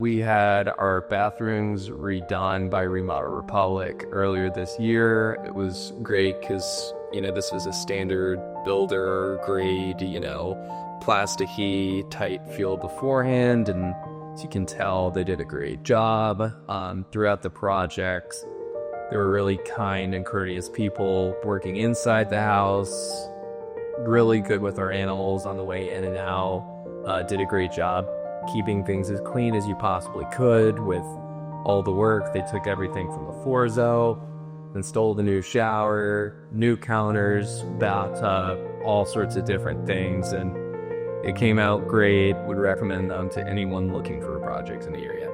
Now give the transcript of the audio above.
We had our bathrooms redone by Remodel Republic earlier this year. It was great because, this was a standard builder grade, plasticky type feel beforehand. And as you can tell, they did a great job throughout the projects. They were really kind and courteous people working inside the house, really good with our animals on the way in and out, did a great job keeping things as clean as you possibly could with all the work. They took everything from the Forzo, installed a new shower, new counters, bathtub, all sorts of different things, and it came out great. Would recommend them to anyone looking for projects in the area.